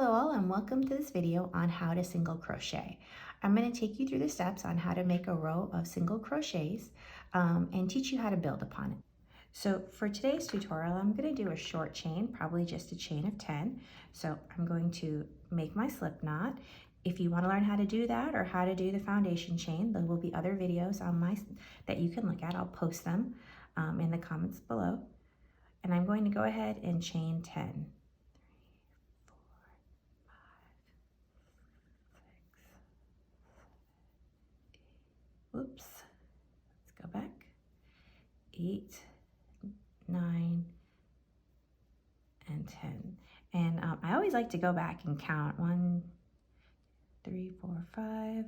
Hello all and welcome to this video on how to single crochet. I'm going to take you through the steps on how to make a row of single crochets and teach you how to build upon it. So for today's tutorial, I'm going to do a short chain, probably just a chain of 10. So I'm going to make my slip knot. If you want to learn how to do that or how to do the foundation chain, there will be other videos on that you can look at. I'll post them in the comments below. And I'm going to go ahead and chain 10. Whoops, let's go back. 8, 9, and 10. And I always like to go back and count 1, 3, 4, 5,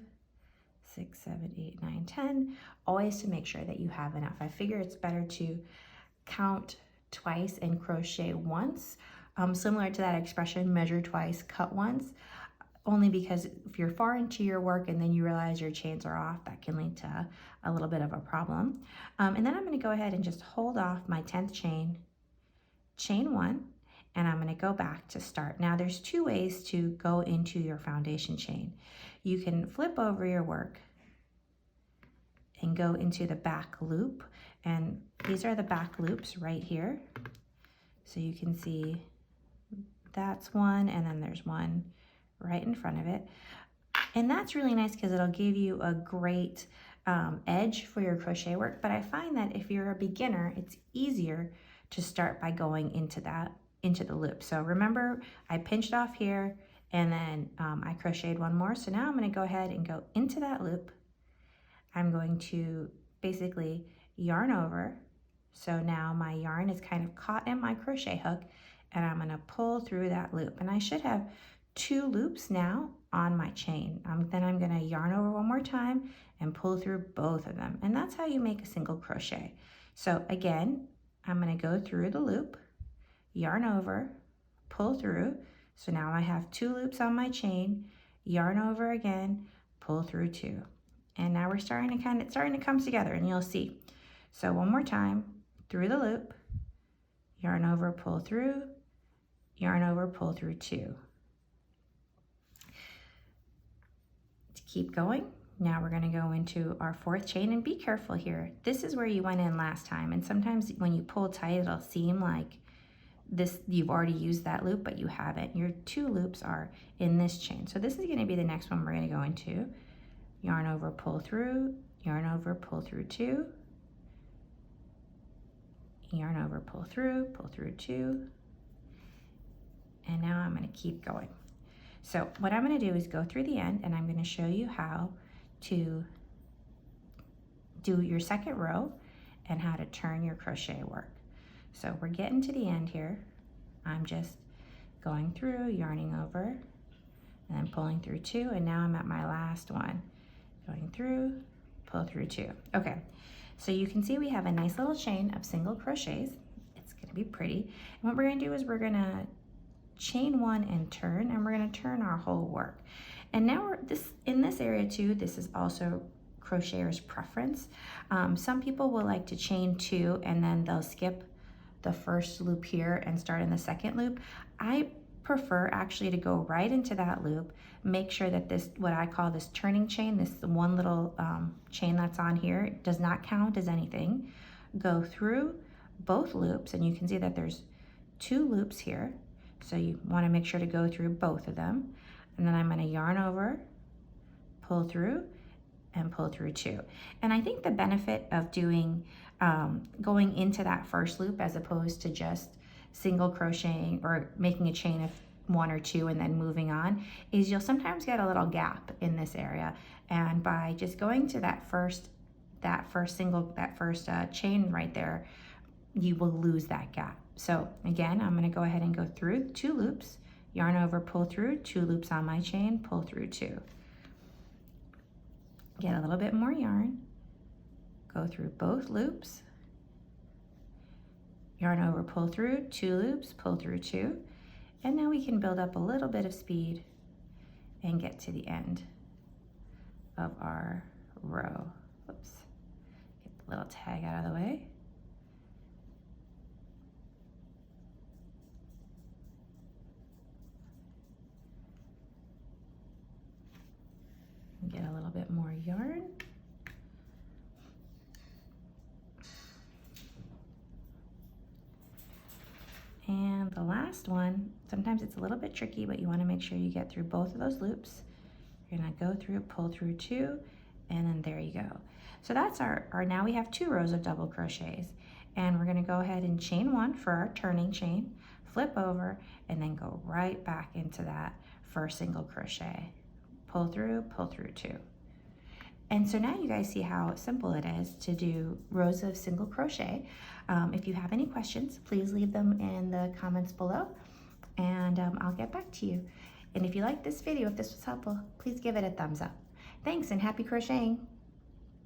6, 7, 8, 9, 10, always to make sure that you have enough. I figure it's better to count twice and crochet once, similar to that expression, measure twice, cut once. Only because if you're far into your work and then you realize your chains are off, that can lead to a little bit of a problem. And then I'm going to go ahead and just hold off my 10th chain, chain 1, and I'm going to go back to start. Now there's two ways to go into your foundation chain. You can flip over your work and go into the back loop, and these are the back loops right here. So you can see that's one, and then there's one right in front of it. And that's really nice because it'll give you a great edge for your crochet work. But I find that if you're a beginner, it's easier to start by going into the loop. So remember, I pinched off here and then I crocheted one more. So now I'm going to go ahead and go into that loop. I'm going to basically yarn over. So now my yarn is kind of caught in my crochet hook and I'm going to pull through that loop. And I should have 2 loops now on my chain. Then I'm going to yarn over one more time and pull through both of them. And that's how you make a single crochet. So again, I'm going to go through the loop, yarn over, pull through. So now I have 2 loops on my chain, yarn over again, pull through 2. And now we're starting to come together, and you'll see. So one more time, through the loop, yarn over, pull through, yarn over, pull through 2. Keep going. Now we're going to go into our 4th chain, and be careful here. This is where you went in last time, and sometimes when you pull tight, it'll seem like you've already used that loop, but you haven't. Your 2 loops are in this chain. So this is going to be the next one we're going to go into. Yarn over, pull through, yarn over, pull through 2, yarn over, pull through 2, and now I'm going to keep going. So what I'm going to do is go through the end, and I'm going to show you how to do your 2nd row and how to turn your crochet work. So we're getting to the end here. I'm just going through, yarning over, and then pulling through 2, and now I'm at my last one. Going through, pull through 2. Okay, so you can see we have a nice little chain of single crochets. It's going to be pretty. And what we're going to do is we're going to chain 1 and turn, and we're going to turn our whole work. And now in this area too, this is also crocheter's preference. Some people will like to chain 2 and then they'll skip the first loop here and start in the 2nd loop. I prefer actually to go right into that loop, make sure that this, what I call this turning chain, this one little chain that's on here, does not count as anything. Go through both loops, and you can see that there's 2 loops here. So you want to make sure to go through both of them. And then I'm going to yarn over, pull through, and pull through 2. And I think the benefit of doing, going into that first loop as opposed to just single crocheting or making a chain of 1 or 2 and then moving on is you'll sometimes get a little gap in this area. And by just going to that first chain right there, you will lose that gap. So again, I'm going to go ahead and go through 2 loops, yarn over, pull through, 2 loops on my chain, pull through 2. Get a little bit more yarn, go through both loops, yarn over, pull through, 2 loops, pull through 2, and now we can build up a little bit of speed and get to the end of our row. Oops, get the little tag out of the way. yarn. And the last one, sometimes it's a little bit tricky, but you want to make sure you get through both of those loops. You're going to go through, pull through 2, and then there you go. So that's our now we have 2 rows of double crochets, and we're going to go ahead and chain 1 for our turning chain, flip over, and then go right back into that for single crochet. Pull through 2. And so now you guys see how simple it is to do rows of single crochet. If you have any questions, please leave them in the comments below, and I'll get back to you. And if you like this video, if this was helpful, please give it a thumbs up. Thanks, and happy crocheting.